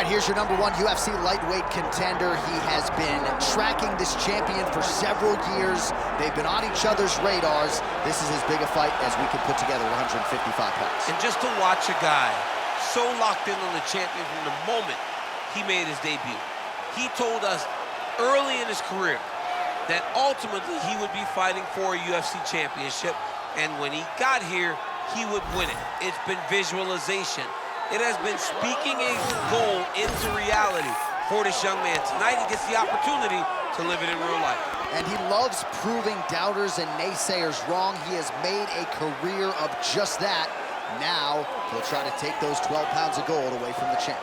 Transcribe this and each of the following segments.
here's your #1 UFC lightweight contender. He has been tracking this champion for several years. They've been on each other's radars. This is as big a fight as we could put together at 155 pounds. And just to watch a guy so locked in on the champion from the moment he made his debut. He told us early in his career that ultimately he would be fighting for a UFC championship, and when he got here, he would win it. It's been visualization. It has been speaking a goal into reality for this young man. Tonight, he gets the opportunity to live it in real life. And he loves proving doubters and naysayers wrong. He has made a career of just that. Now, he'll try to take those 12 pounds of gold away from the champ.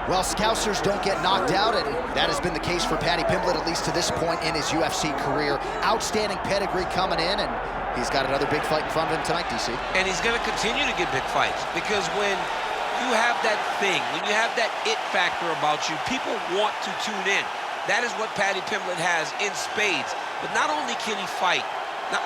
Well, Scousers don't get knocked out, and that has been the case for Paddy Pimblett, at least to this point in his UFC career. Outstanding pedigree coming in, and he's got another big fight in front of him tonight, DC. And he's going to continue to get big fights, because when you have that thing, when you have that it factor about you, people want to tune in. That is what Paddy Pimblett has in spades. But not only can he fight, but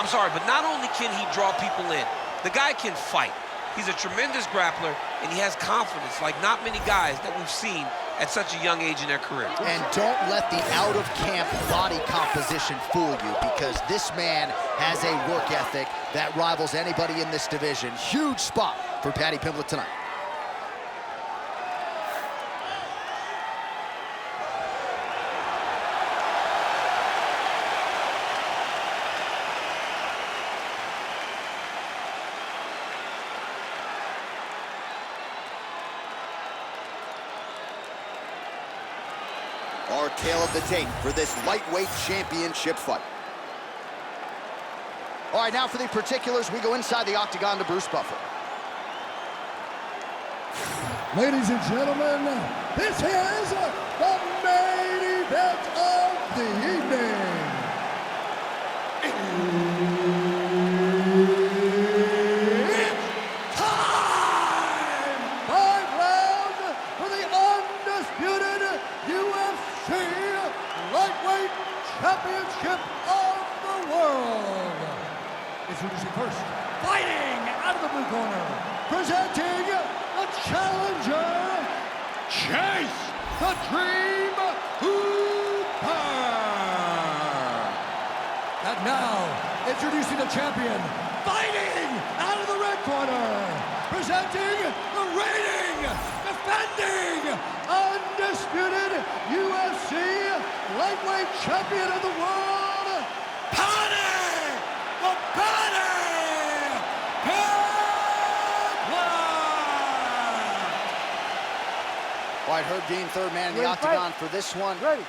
not only can he draw people in, the guy can fight. He's a tremendous grappler, and he has confidence like not many guys that we've seen at such a young age in their career. And don't let the out-of-camp body composition fool you, because this man has a work ethic that rivals anybody in this division. Huge spot for Paddy Pimblett tonight. Our tale of the tape for this lightweight championship fight. All right, now for the particulars, we go inside the octagon to Bruce Buffer. Ladies and gentlemen, this is the main event of the evening. It's time! 5 rounds for the undisputed UFC Lightweight Championship of the World. Introducing first, fighting out of the blue corner, presenting the challenger, Chase the Dream Hooper. And now, introducing the champion, fighting out of the red corner, presenting the reigning, defending, undisputed UFC lightweight champion of the world, Paddy The Baddy Pimblett. All right, Herb Dean, third man in the octagon for this one. Ready.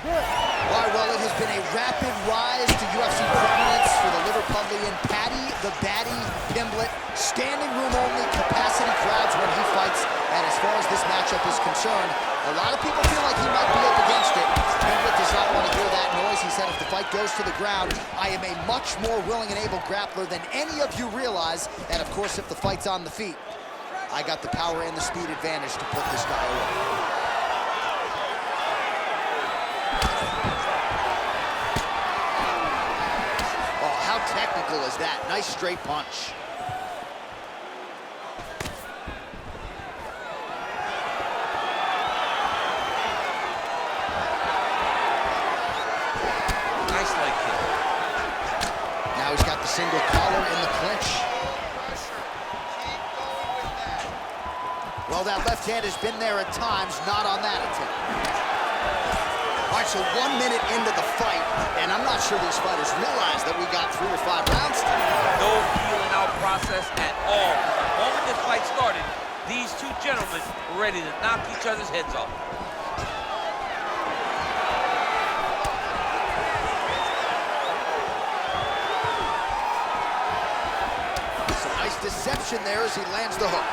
All right, well, it has been a rapid rise to UFC prominence for the Liverpudlian Paddy The Baddy Pimblett. Standing room only, capacity crowds when he fights. And as far as this matchup is concerned, a lot of people feel like he might be up against it. Pimblett does not want to hear that noise. He said if the fight goes to the ground, I am a much more willing and able grappler than any of you realize. And of course, if the fight's on the feet, I got the power and the speed advantage to put this guy away. How technical is that? Nice straight punch. Nice leg kick. Now he's got the single collar in the clinch. Well, that left hand has been there at times, not on that attempt. All right, so 1 minute into the fight, and I'm not sure these fighters realize that we got 3 or 5 rounds tonight. No feeling out process at all. The moment this fight started, these two gentlemen were ready to knock each other's heads off. Some nice deception there as he lands the hook.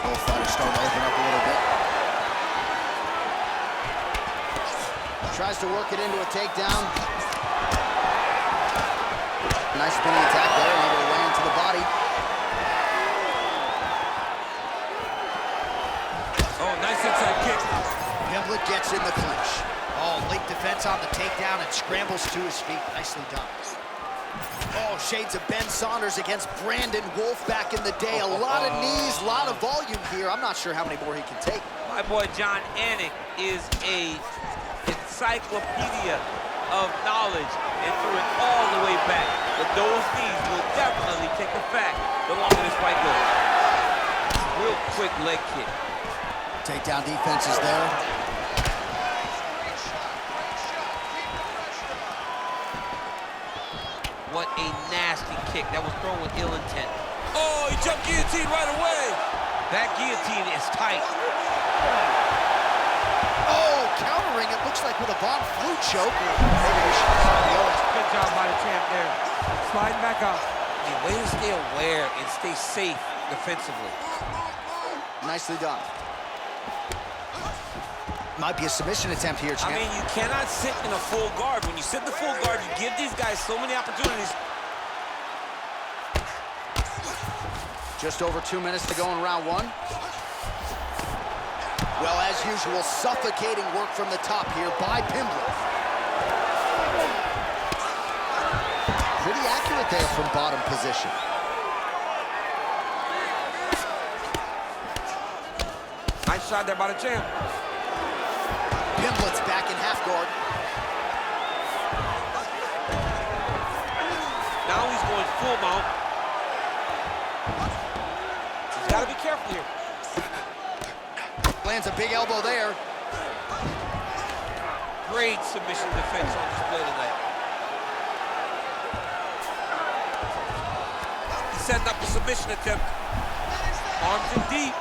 Both fighters starting to open up a little bit. Tries to work it into a takedown. Nice spinning attack there, able to lay into the body. Oh, nice inside kick. Pimblett gets in the clinch. Oh, late defense on the takedown and scrambles to his feet. Nicely done. Oh, shades of Ben Saunders against Brandon Wolf back in the day. A lot of knees, a lot of volume here. I'm not sure how many more he can take. My boy John Anik is a encyclopedia of knowledge and threw it all the way back. But those knees will definitely take effect the longer this fight goes. Real quick leg kick. Takedown defense is there. What a nasty kick. That was thrown with ill intent. Oh, he jumped guillotine right away. That guillotine is tight. Oh, countering, it looks like with a Von Flue choke. Maybe we should the Owens. Good job by the champ there. Sliding back up. I mean, way to stay aware and stay safe defensively. Nicely done. Might be a submission attempt here, champ. I mean, you cannot sit in a full guard. When you sit in the full guard, you give these guys so many opportunities. Just over 2 minutes to go in round one. Well, as usual, suffocating work from the top here by Pimblett. Pretty accurate there from bottom position. Nice shot there by the champ. Pimblett's back in half guard. Now he's going full mount. He's got to be careful here. Lands a big elbow there. Great submission defense on display tonight. He's setting up a submission attempt. Arms in deep.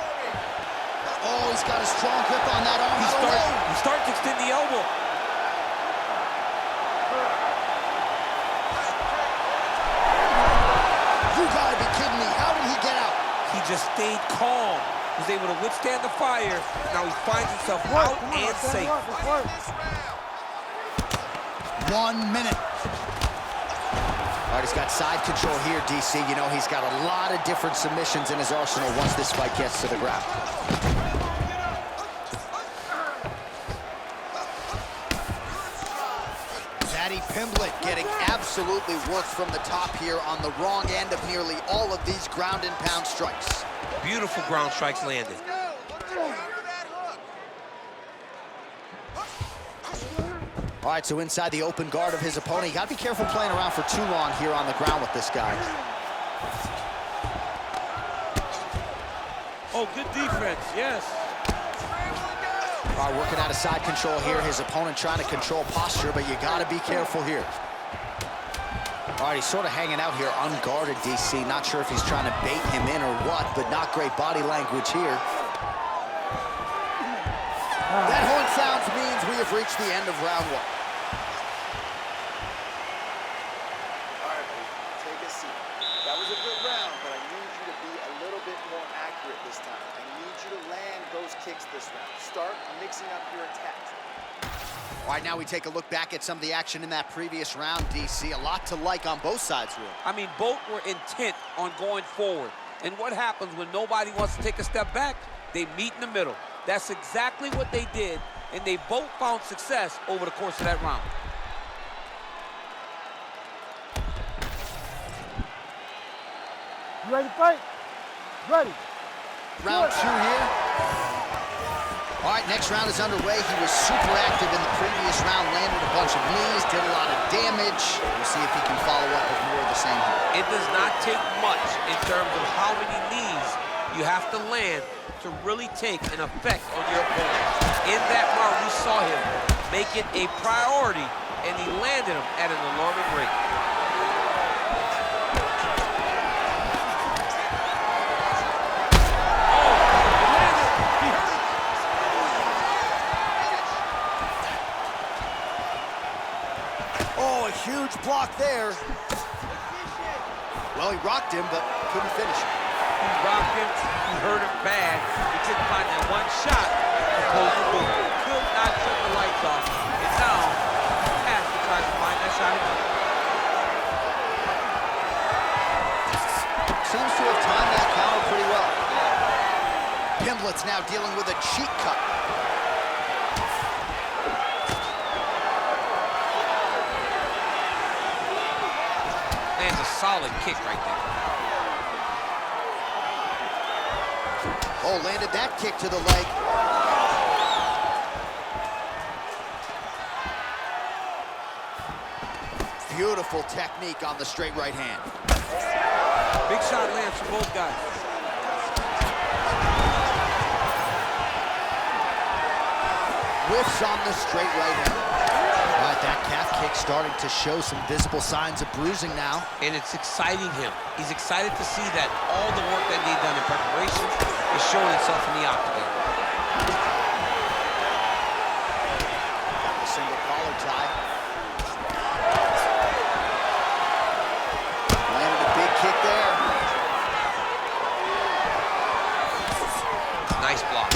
Oh, he's got a strong grip on that arm. He starts to extend the elbow. You gotta be kidding me. How did he get out? He just stayed calm. Was able to withstand the fire. Now he finds himself out and safe. 1 minute. All right, he's got side control here, DC. You know, he's got a lot of different submissions in his arsenal once this fight gets to the ground. Paddy Pimblett getting absolutely worked from the top here on the wrong end of nearly all of these ground and pound strikes. Beautiful ground strikes landed. All right, so inside the open guard of his opponent, you got to be careful playing around for too long here on the ground with this guy. Oh, good defense, yes. All right, working out of side control here. His opponent trying to control posture, but you got to be careful here. All right, he's sort of hanging out here unguarded, DC. Not sure if he's trying to bait him in or what, but not great body language here. That horn sounds means we have reached the end of round one. All right, buddy, take a seat. That was a good round, but I need you to be a little bit more accurate this time. I need you to land those kicks this round. Start mixing up your attacks. All right, now we take a look back at some of the action in that previous round, DC. A lot to like on both sides, really. I mean, both were intent on going forward. And what happens when nobody wants to take a step back? They meet in the middle. That's exactly what they did, and they both found success over the course of that round. You ready to fight? Ready. Round two here. All right, next round is underway. He was super active in the previous round, landed a bunch of knees, did a lot of damage. We'll see if he can follow up with more of the same here. It does not take much in terms of how many knees you have to land to really take an effect on your opponent. In that round, we saw him make it a priority, and he landed them at an alarming rate. Oh, a huge block there. Well, he rocked him, but couldn't finish him. He rocked him, he hurt him bad. He couldn't find that one shot to close the door. Could not shut the lights off. And now now dealing with a cheek cut. Lands a solid kick right there. Oh, landed that kick to the leg. Beautiful technique on the straight right hand. Big shot lands for both guys. Whiffs on the straight right hand. All right, that calf kick starting to show some visible signs of bruising now. And it's exciting him. He's excited to see that all the work that they've done in preparation is showing itself in the octagon. A single collar tie. Landed a big kick there. Nice block.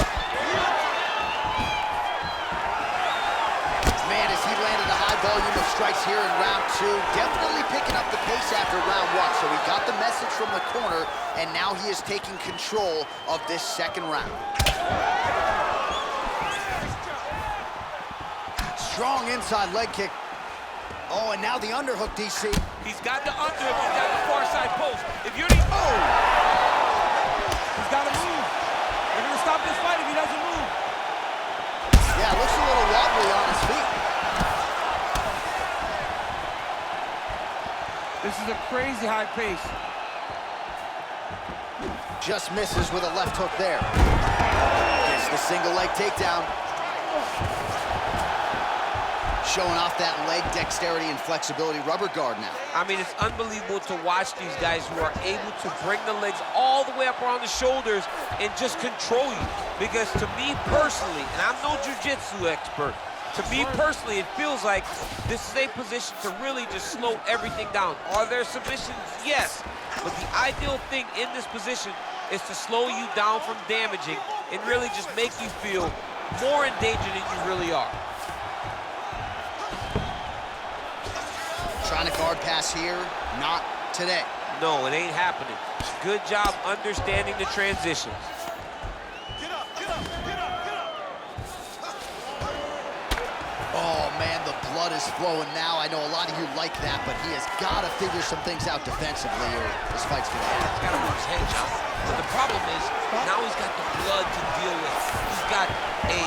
Man, as he landed a high volume of strikes here in round 2, definitely picking up the pace after round 1. So he got the message from the corner, and now he is taking control of this second round. Strong inside leg kick. Oh, and now the underhook, DC. He's got the under him. He's got the far side post. If you're the... Oh! He's got to move. They're going to stop this fight if he doesn't move. Yeah, looks a little wobbly on his feet. This is a crazy high pace. Just misses with a left hook there. Gets the single leg takedown. Showing off that leg dexterity and flexibility rubber guard now. I mean, it's unbelievable to watch these guys who are able to bring the legs all the way up around the shoulders and just control you. Because to me personally, and I'm no jiu-jitsu expert, to me personally, it feels like this is a position to really just slow everything down. Are there submissions? Yes. But the ideal thing in this position is to slow you down from damaging and really just make you feel more in danger than you really are. Trying to guard pass here, not today. No, it ain't happening. Good job understanding the transitions. Get up, get up, get up, get up. Oh, man, the blood is flowing now. I know a lot of you like that, but he has got to figure some things out defensively or this fight's going to end. He's got to move his head, John. But the problem is, now he's got the blood to deal with. He's got a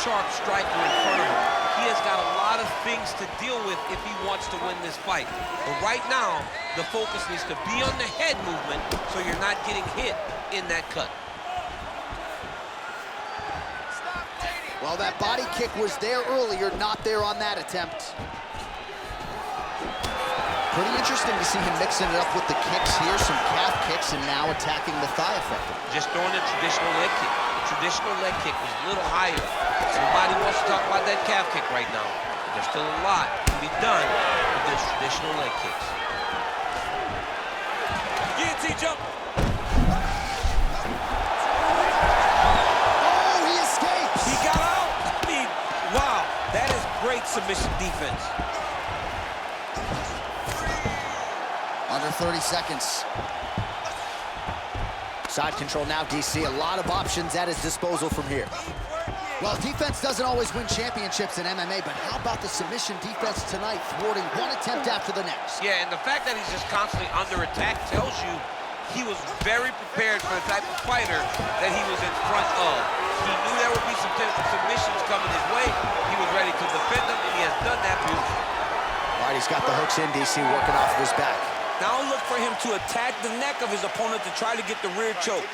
sharp striker in front of him. He has got a lot of things to deal with if he wants to win this fight. But right now, the focus needs to be on the head movement so you're not getting hit in that cut. Well, that body kick was there earlier, not there on that attempt. Pretty interesting to see him mixing it up with the kicks here, some calf kicks, and now attacking the thigh effectively. Just throwing a traditional leg kick. The traditional leg kick was a little higher. Somebody wants to talk about that calf kick right now. There's still a lot to be done with those traditional leg kicks. Guillotine jump. Oh, he escapes! He got out. I mean, wow, that is great submission defense. Under 30 seconds. Side control now, DC. A lot of options at his disposal from here. Well, defense doesn't always win championships in MMA, but how about the submission defense tonight, thwarting one attempt after the next? Yeah, and the fact that he's just constantly under attack tells you he was very prepared for the type of fighter that he was in front of. He knew there would be some submissions coming his way. He was ready to defend them, and he has done that beautifully. All right, he's got the hooks in, DC, working off of his back. Now look for him to attack the neck of his opponent to try to get the rear choke.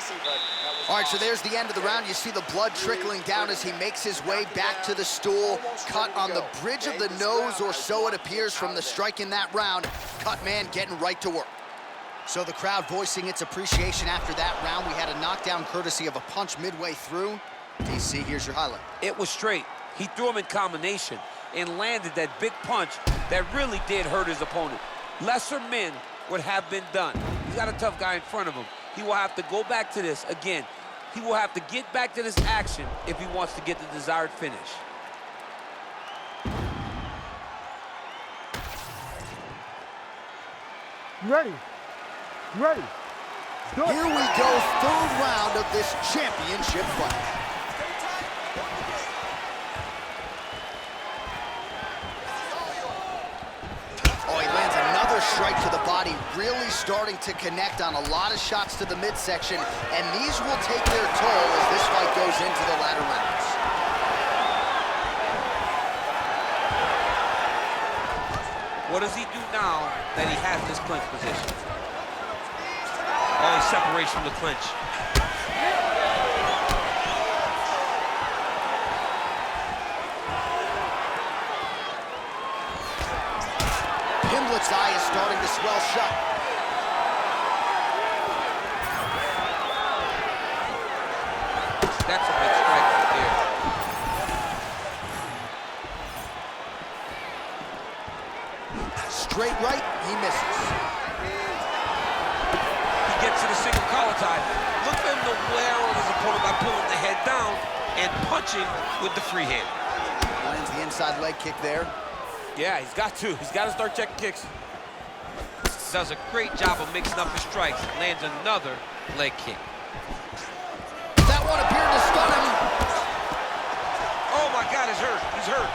All right, so there's the end of the round. You see the blood trickling down as he makes his way back to the stool. Cut on the bridge of the nose, or so it appears from the strike in that round. Cut man getting right to work. So the crowd voicing its appreciation after that round. We had a knockdown courtesy of a punch midway through. DC, here's your highlight. It was straight. He threw him in combination and landed that big punch that really did hurt his opponent. Lesser men would have been done. He's got a tough guy in front of him. He will have to go back to this again. He will have to get back to this action if he wants to get the desired finish. You ready? You ready? Here we go, third round of this championship fight. Oh, he lands another strike to the body, really starting to connect on a lot of shots to the midsection, and these will take their toll as this fight goes into the latter rounds. What does he do now that he has this clinch position? Oh, he separates from the clinch. Pimblett's eye is starting to swell shut. That's a big strike right there. Straight right, he misses. He gets to the single collar tie. Look for him to wear on his opponent by pulling the head down and punching with the free hand. Lands the inside leg kick there. Yeah, he's got to. He's got to start checking kicks. Does a great job of mixing up his strikes. Lands another leg kick. That one appeared to stun him. Oh my God, he's hurt. He's hurt.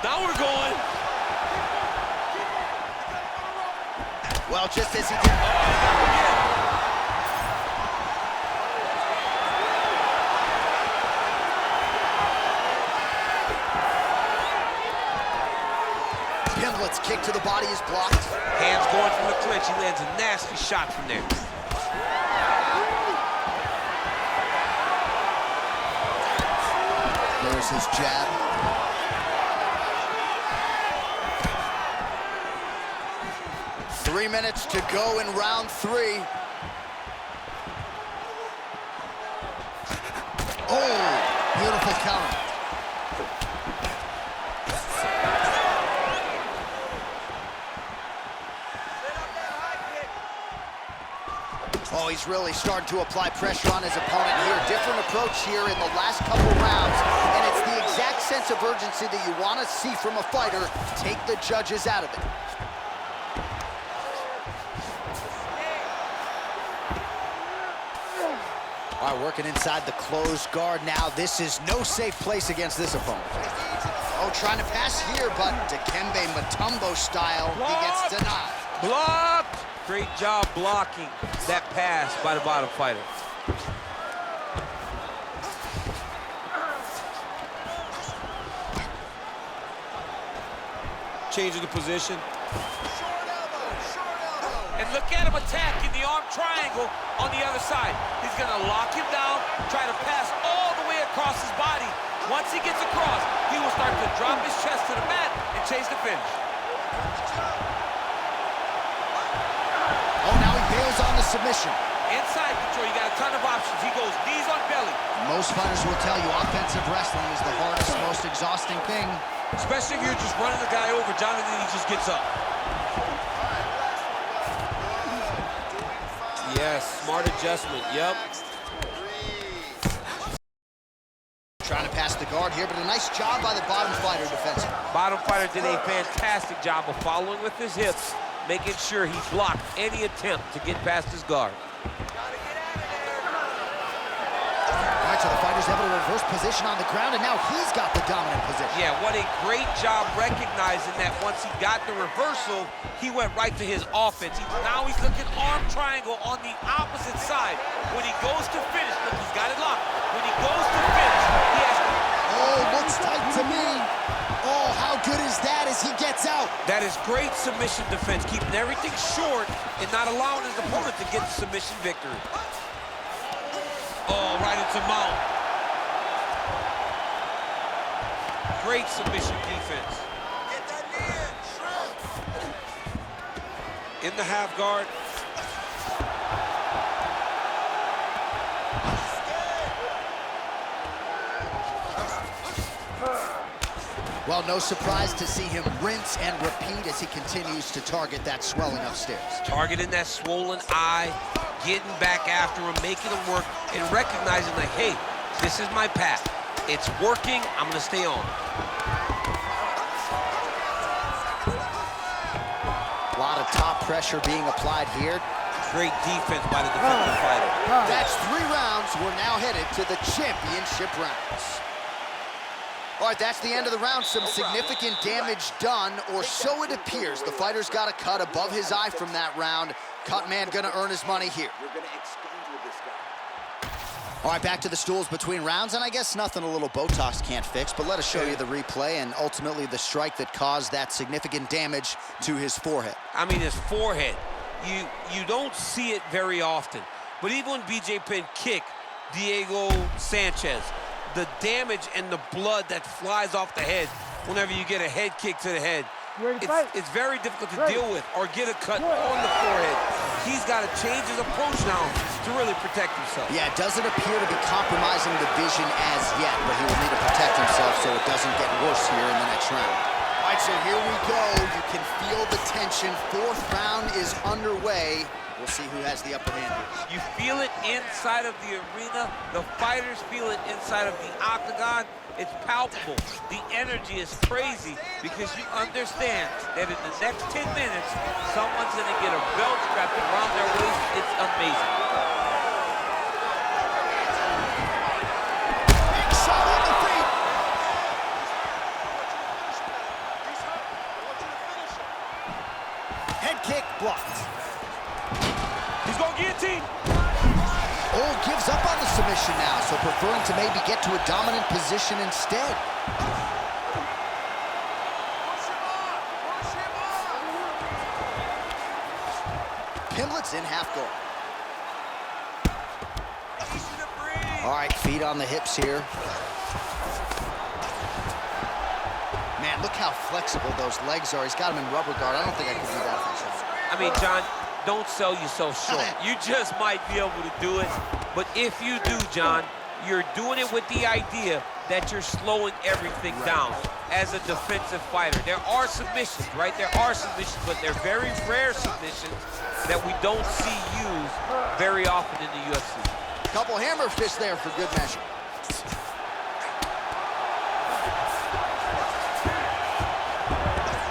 Now we're going. Well, just as he did. Pimblett's kick to the body is blocked. Hands going from the clinch. He lands a nasty shot from there. There's his jab. Three minutes to go in round three. Oh, beautiful counter. Oh, he's really starting to apply pressure on his opponent here. Different approach here in the last couple rounds, and it's the exact sense of urgency that you want to see from a fighter. Take the judges out of it. All right, working inside the closed guard now. This is no safe place against this opponent. Oh, trying to pass here, but Dikembe Mutombo style, he gets denied. Blocked! Great job blocking that pass by the bottom fighter. Changing the position. And look at him attacking the arm triangle on the other side. He's gonna lock him down, try to pass all the way across his body. Once he gets across, he will start to drop his chest to the mat and chase the finish. Oh, now he bails on the submission. Inside control, you got a ton of options. He goes knees on belly. Most fighters will tell you offensive wrestling is the hardest, most exhausting thing. Especially if you're just running the guy over, Jonathan, he just gets up. Yes, smart adjustment, yep. Trying to pass the guard here, but a nice job by the bottom fighter defensively. Bottom fighter did a fantastic job of following with his hips, making sure he blocked any attempt to get past his guard. All right, so the fighters have a reverse position on the ground, and now he's got the dominant position. Yeah, what a great job recognizing that once he got the reversal, he went right to his offense. Now he's looking arm triangle on the opposite side. When he goes to finish, look, he's got it locked. When he goes to finish, he has to... Oh, looks tight to me. Oh, how good is that as he gets out? That is great submission defense, keeping everything short and not allowing his opponent to get the submission victory. Oh, right into mount. Great submission defense. Get that knee in. In the half guard. Well, no surprise to see him rinse and repeat as he continues to target that swelling upstairs. Targeting that swollen eye, getting back after him, making him work, and recognizing like, hey, this is my path. It's working, I'm gonna stay on. A lot of top pressure being applied here. Great defense by the defensive fighter. That's 3 rounds. We're now headed to the championship rounds. All right, that's the end of the round. Some significant damage done, or so it appears. The fighter's got a cut above his eye from that round. Cut man gonna earn his money here. You're going to exchange with this guy. All right, back to the stools between rounds, and I guess nothing a little Botox can't fix, but let us show you the replay and ultimately the strike that caused that significant damage to his forehead. I mean, his forehead. You don't see it very often, but even when BJ Penn kicked Diego Sanchez, the damage and the blood that flies off the head whenever you get a head kick to the head, it's very difficult to deal with or get a cut on the forehead. He's got to change his approach now to really protect himself. Yeah, it doesn't appear to be compromising the vision as yet, but he will need to protect himself so it doesn't get worse here in the next round. All right, so here we go. You can feel the tension. 4th round is underway. We'll see who has the upper hand here. You feel it inside of the arena. The fighters feel it inside of the octagon. It's palpable. The energy is crazy because you understand that in the next 10 minutes, someone's going to get a belt strapped around their waist. It's amazing. Big shot on the feet. Head kick blocked. He's going to guillotine. Oh, gives up on the submission now, so preferring to maybe get to a dominant position instead. Pimblett's in half guard. All right, feet on the hips here. Man, look how flexible those legs are. He's got them in rubber guard. I don't think I could do that if I tried. I mean, John, don't sell yourself short. You just might be able to do it, but if you do, John, you're doing it with the idea that you're slowing everything down as a defensive fighter. There are submissions, right? There are submissions, but they're very rare submissions that we don't see used very often in the UFC. Couple hammer fists there for good measure.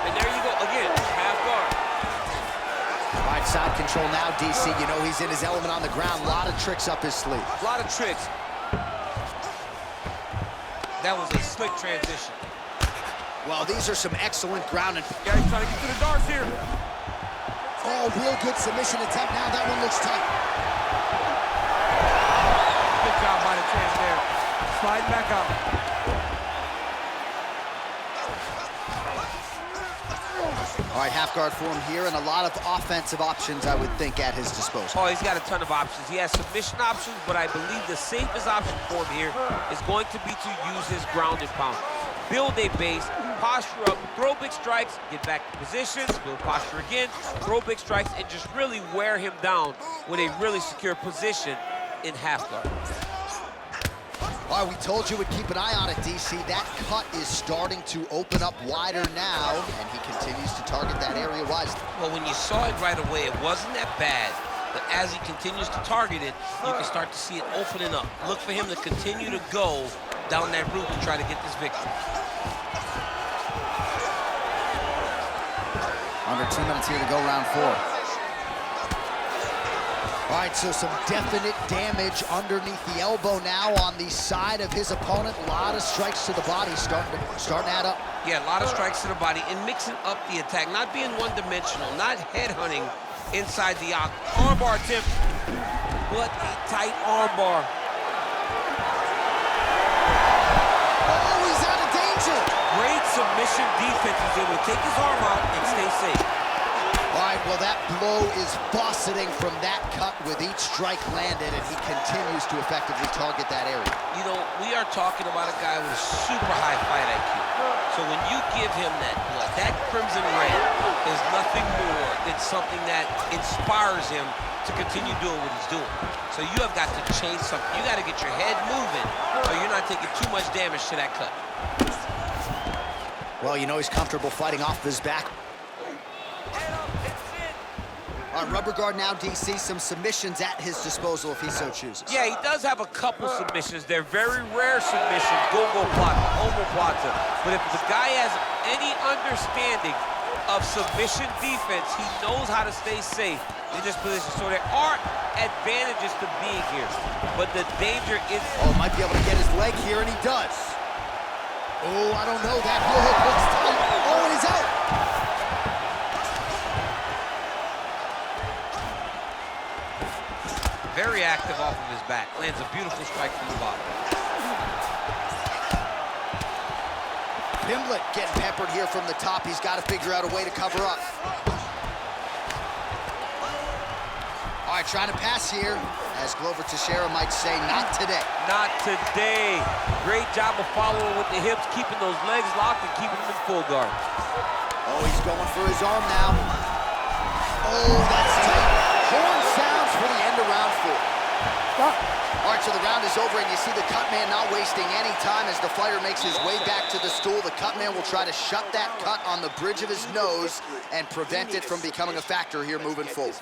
And there you go, again, half guard. Right side control now, DC. You know he's in his element on the ground. A lot of tricks up his sleeve. A lot of tricks. That was a slick transition. Well, these are some excellent ground and... Yeah, he's trying to get to the darts here. Oh, real good submission attempt now. That one looks tight. Good job by the champ there. Sliding back out. All right, half guard for him here, and a lot of offensive options, I would think, at his disposal. Oh, he's got a ton of options. He has submission options, but I believe the safest option for him here is going to be to use his ground and pound. Build a base, posture up, throw big strikes, get back to positions, build posture again, throw big strikes, and just really wear him down with a really secure position in half guard. All right, we told you we'd keep an eye on it, DC. That cut is starting to open up wider now, and he continues to target that area wisely. Well, when you saw it right away, it wasn't that bad. But as he continues to target it, you can start to see it opening up. Look for him to continue to go down that route to try to get this victory. Under 2 minutes here to go, round 4. All right, so some definite damage underneath the elbow now on the side of his opponent. A lot of strikes to the body starting to add up. Yeah, a lot of strikes to the body and mixing up the attack, not being one-dimensional, not headhunting inside the armbar attempt. What a tight armbar. Oh, he's out of danger. Great submission defense. He's able to take his arm out and stay safe. All right, well, that blow is buffeting from that cut with each strike landed, and he continues to effectively target that area. You know, we are talking about a guy with super high fight IQ. So when you give him that blood, that crimson red is nothing more than something that inspires him to continue doing what he's doing. So you have got to change something. You got to get your head moving so you're not taking too much damage to that cut. Well, you know he's comfortable fighting off his back. On rubber guard now, DC, some submissions at his disposal if he so chooses. Yeah, he does have a couple submissions. They're very rare submissions, go-go plata, omoplata. But if the guy has any understanding of submission defense. He knows how to stay safe in this position. So there are advantages to being here, but the danger is... Oh, might be able to get his leg here, and he does. Oh, I don't know. That heel hook looks tight. Oh, and he's out. Very active off of his back. Lands a beautiful strike from the bottom. Pimblett getting peppered here from the top. He's got to figure out a way to cover up. All right, trying to pass here. As Glover Teixeira might say, not today. Not today. Great job of following with the hips, keeping those legs locked and keeping them in full guard. Oh, he's going for his arm now. Oh, that's tight. Horn sounds for the end of round 4. Stop. All right, so the round is over, and you see the cut man not wasting any time as the fighter makes his way back to the stool. The cut man will try to shut that cut on the bridge of his nose and prevent it from becoming a factor here moving forward.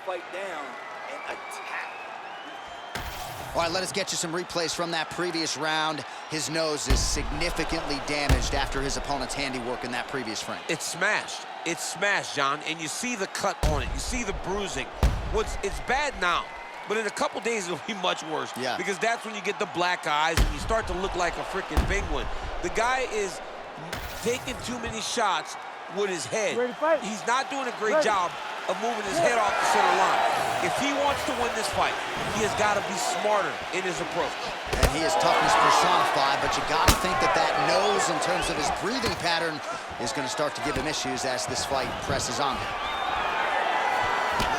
All right, let us get you some replays from that previous round. His nose is significantly damaged after his opponent's handiwork in that previous frame. It's smashed. It's smashed, John, and you see the cut on it. You see the bruising. It's bad now, but in a couple days it'll be much worse. Yeah. Because that's when you get the black eyes and you start to look like a freaking penguin. The guy is taking too many shots with his head. Ready to fight? He's not doing a great job of moving his head off the center line. If he wants to win this fight, he has got to be smarter in his approach. And he is toughness personified, but you got to think that that nose, in terms of his breathing pattern, is going to start to give him issues as this fight presses on him.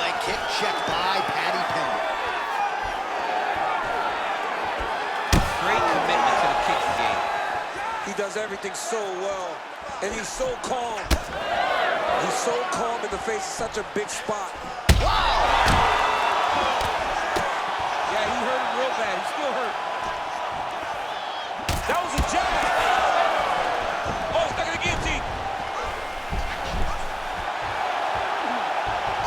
Leg kick checked by Paddy Pimblett. Great commitment to the kicking game. He does everything so well, and he's so calm. He's so calm in the face of such a big spot. Wow! Yeah, he hurt him real bad. He's still hurt. That was a jab. Oh, stuck in the guillotine.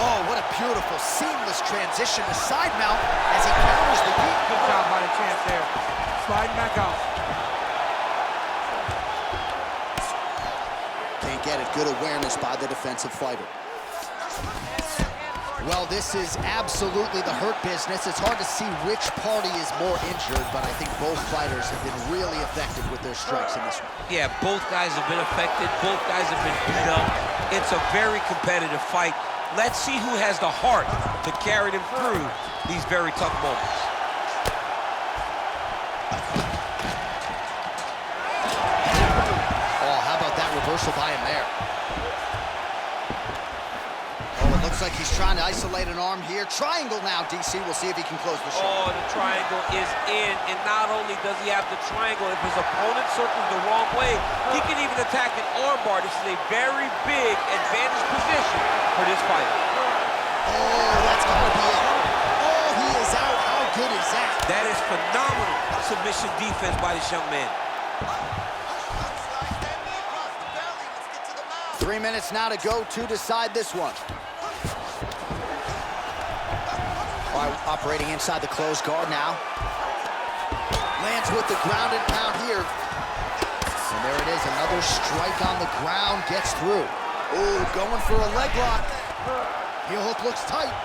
Oh, what a beautiful, seamless transition to side mount as he counters the beat. Good job by the champ there. Sliding back out. Can't get it. Good awareness by the defensive fighter. Well, this is absolutely the hurt business. It's hard to see which party is more injured, but I think both fighters have been really effective with their strikes in this one. Yeah, both guys have been affected. Both guys have been beat up. It's a very competitive fight. Let's see who has the heart to carry them through these very tough moments. Oh, how about that reversal by him there? Oh, it looks like he's trying to isolate an arm here. Triangle now, DC. We'll see if he can close the show. Oh, the triangle is in, and not only does he have the triangle, if his opponent circles the wrong way, he can even attack an armbar. This is a very big advantage position for this fighter. Oh, that's gotta be it. Oh, he is out. How good is that? That is phenomenal submission defense by this young man. 3 minutes now to go to decide this one. All right, operating inside the closed guard now. Lands with the ground and pound here. And there it is, another strike on the ground, gets through. Oh, going for a leg lock. Heel hook looks tight.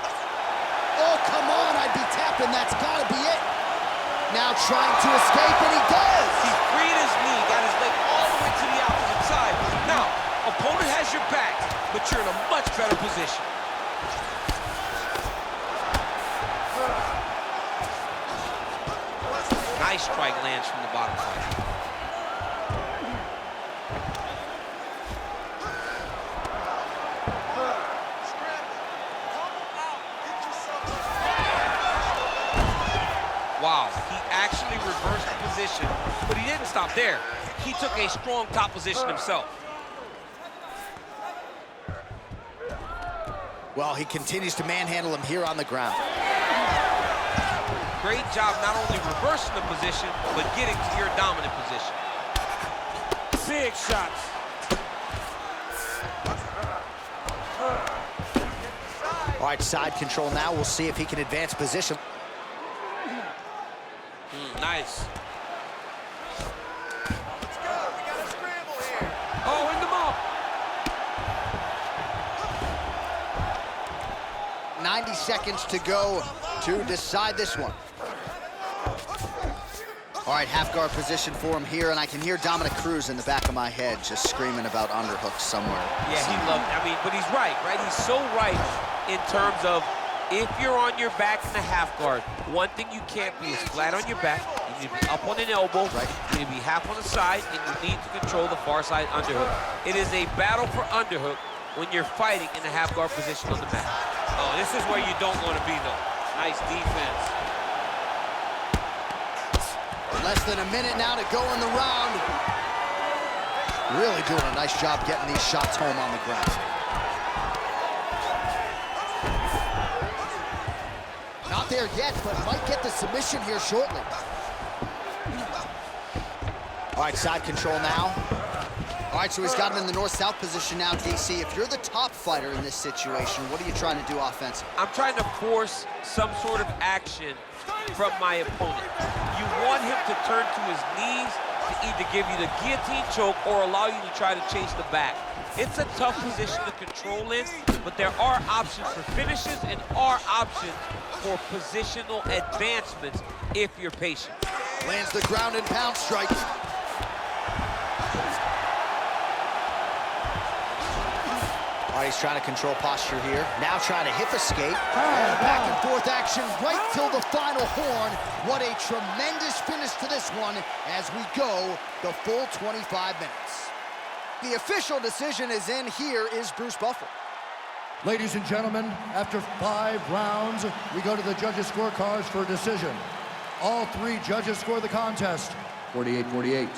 Oh, come on, I'd be tapping, that's gotta be it. Now trying to escape, and he does. He freed his knee, got his leg all the way to the opposite side. Now, opponent has your back, but you're in a much better position. Nice strike lands from the bottom fighter. Wow, he actually reversed the position, but he didn't stop there. He took a strong top position himself. Well, he continues to manhandle him here on the ground. Great job not only reversing the position, but getting to your dominant position. Big shots. All right, side control now. We'll see if he can advance position. Nice. Oh, in the mouth. seconds to go to decide this one. All right, half guard position for him here, and I can hear Dominic Cruz in the back of my head just screaming about underhooks somewhere. Yeah, he loved it. I mean, but he's right? He's so right in terms of if you're on your back in the half guard, one thing you can't be is flat on your back. You need to be up on an elbow, right. You need to be half on the side, and you need to control the far side underhook. It is a battle for underhook when you're fighting in the half guard position on the mat. Oh, this is where you don't want to be, though. Nice defense. Less than a minute now to go in the round. Really doing a nice job getting these shots home on the ground. Not there yet, but might get the submission here shortly. All right, side control now. All right, so he's got him in the north-south position now, DC. If you're the top fighter in this situation, what are you trying to do offensively? I'm trying to force some sort of action from my opponent. You want him to turn to his knees to either give you the guillotine choke or allow you to try to chase the back. It's a tough position to control in, but there are options for finishes and are options for positional advancements if you're patient. Lands the ground and pound strike. All right, he's trying to control posture here. Now trying to hip escape. Back and forth action right till the final horn. What a tremendous finish to this one as we go the full 25 minutes. The official decision is in. Here is Bruce Buffer. Ladies and gentlemen, after 5 rounds, we go to the judges' scorecards for a decision. All 3 judges score the contest, 48-48.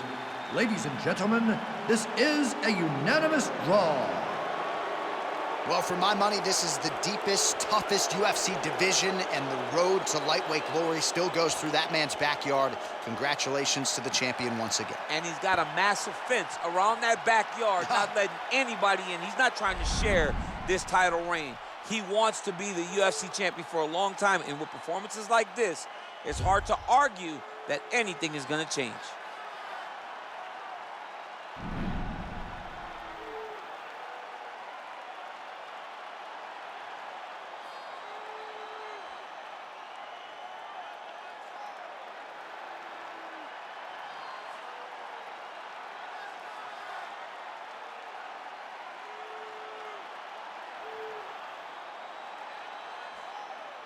Ladies and gentlemen, this is a unanimous draw. Well, for my money, this is the deepest, toughest UFC division, and the road to lightweight glory still goes through that man's backyard. Congratulations to the champion once again. And he's got a massive fence around that backyard, not letting anybody in. He's not trying to share this title reign. He wants to be the UFC champion for a long time, and with performances like this, it's hard to argue that anything is going to change.